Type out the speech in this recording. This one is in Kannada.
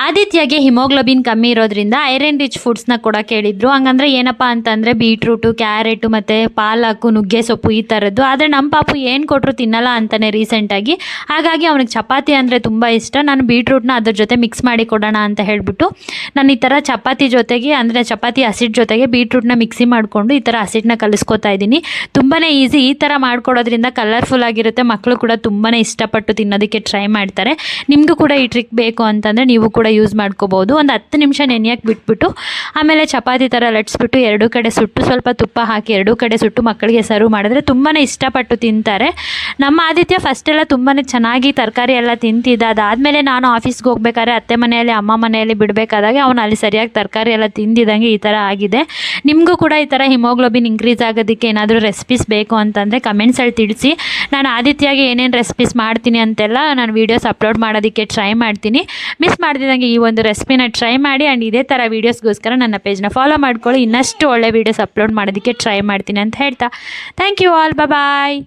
ಆದಿತ್ಯಗೆ ಹಿಮೋಗ್ಲೋಬಿನ್ ಕಮ್ಮಿ ಇರೋದ್ರಿಂದ ಐರನ್ ರಿಚ್ ಫುಡ್ಸ್ನ ಕೊಡೋಕೆ ಹೇಳಿದ್ರು. ಹಂಗಂದ್ರೆ ಏನಪ್ಪ ಅಂತಂದರೆ ಬೀಟ್ರೂಟು, ಕ್ಯಾರೆಟು ಮತ್ತು ಪಾಲಕು, ನುಗ್ಗೆ ಸೊಪ್ಪು ಈ ಥರದ್ದು. ಆದರೆ ನಮ್ಮ ಪಾಪು ಏನು ಕೊಟ್ಟರು ತಿನ್ನಲ್ಲ ಅಂತಾನೆ ರೀಸೆಂಟಾಗಿ. ಹಾಗಾಗಿ ಅವನಿಗೆ ಚಪಾತಿ ಅಂದರೆ ತುಂಬ ಇಷ್ಟ. ನಾನು ಬೀಟ್ರೂಟ್ನ ಅದ್ರ ಜೊತೆ ಮಿಕ್ಸ್ ಮಾಡಿ ಕೊಡೋಣ ಅಂತ ಹೇಳಿಬಿಟ್ಟು ನಾನು ಈ ಥರ ಚಪಾತಿ ಜೊತೆಗೆ, ಅಂದರೆ ಚಪಾತಿ ಹಸಿಟ್ಟು ಜೊತೆಗೆ ಬೀಟ್ರೂಟ್ನ ಮಿಕ್ಸಿ ಮಾಡಿಕೊಂಡು ಈ ಥರ ಹಸಿಟ್ಟನ್ನ ಕಲಿಸ್ಕೊತಾ ಇದ್ದೀನಿ. ತುಂಬಾ ಈಸಿ. ಈ ಥರ ಮಾಡ್ಕೊಡೋದ್ರಿಂದ ಕಲರ್ಫುಲ್ ಆಗಿರುತ್ತೆ. ಮಕ್ಕಳು ಕೂಡ ತುಂಬಾ ಇಷ್ಟಪಟ್ಟು ತಿನ್ನೋದಕ್ಕೆ ಟ್ರೈ ಮಾಡ್ತಾರೆ. ನಿಮಗೂ ಕೂಡ ಈ ಟ್ರಿಕ್ ಬೇಕು ಅಂತಂದರೆ ನೀವು ಕೂಡ ಯೂಸ್ ಮಾಡ್ಕೋಬೋದು. ಒಂದು 10 ನಿಮಿಷ ನೆನೆಯಕ್ಕೆ ಬಿಟ್ಬಿಟ್ಟು ಆಮೇಲೆ ಚಪಾತಿ ಥರ ಲಟ್ಸ್ಬಿಟ್ಟು ಎರಡೂ ಕಡೆ ಸುಟ್ಟು ಸ್ವಲ್ಪ ತುಪ್ಪ ಹಾಕಿ ಎರಡೂ ಕಡೆ ಸುಟ್ಟು ಮಕ್ಕಳಿಗೆ ಸರ್ವ್ ಮಾಡಿದ್ರೆ ತುಂಬಾ ಇಷ್ಟಪಟ್ಟು ತಿಂತಾರೆ. ನಮ್ಮ ಆದಿತ್ಯ ಫಸ್ಟೆಲ್ಲ ತುಂಬಾ ಚೆನ್ನಾಗಿ ತರಕಾರಿ ಎಲ್ಲ ತಿಂತಿದ್ದ. ಅದಾದಮೇಲೆ ನಾನು ಆಫೀಸ್ಗೆ ಹೋಗ್ಬೇಕಾದ್ರೆ ಅತ್ತೆ ಮನೆಯಲ್ಲಿ ಅಮ್ಮ ಮನೆಯಲ್ಲಿ ಬಿಡಬೇಕಾದಾಗ ಅವನು ಅಲ್ಲಿ ಸರಿಯಾಗಿ ತರಕಾರಿ ಎಲ್ಲ ತಿಂದಿದ್ದಂಗೆ ಈ ಥರ ಆಗಿದೆ. ನಿಮಗೂ ಕೂಡ ಈ ಥರ ಹಿಮೋಗ್ಲೋಬಿನ್ ಇಂಕ್ರೀಸ್ ಆಗೋದಕ್ಕೆ ಏನಾದರೂ ರೆಸಿಪೀಸ್ ಬೇಕು ಅಂತಂದರೆ ಕಮೆಂಟ್ಸಲ್ಲಿ ತಿಳಿಸಿ. ನಾನು ಆದಿತ್ಯಗೆ ಏನೇನು ರೆಸಿಪೀಸ್ ಮಾಡ್ತೀನಿ ಅಂತೆಲ್ಲ ನಾನು ವೀಡಿಯೋಸ್ ಅಪ್ಲೋಡ್ ಮಾಡೋದಕ್ಕೆ ಟ್ರೈ ಮಾಡ್ತೀನಿ. ಮಿಸ್ ಮಾಡ್ತಿದ್ದಂಗೆ ಈ ಒಂದು ರೆಸಿಪಿನ ಟ್ರೈ ಮಾಡಿ. ಆ್ಯಂಡ್ ಇದೇ ಥರ ವೀಡಿಯೋಸ್ಗೋಸ್ಕರ ನನ್ನ ಪೇಜ್ನ ಫಾಲೋ ಮಾಡ್ಕೊಳ್ಳಿ. ಇನ್ನಷ್ಟು ಒಳ್ಳೆ ವೀಡಿಯೋಸ್ ಅಪ್ಲೋಡ್ ಮಾಡೋದಕ್ಕೆ ಟ್ರೈ ಮಾಡ್ತೀನಿ ಅಂತ ಹೇಳ್ತಾ ಥ್ಯಾಂಕ್ ಯು ಆಲ್. ಬಾಯ್.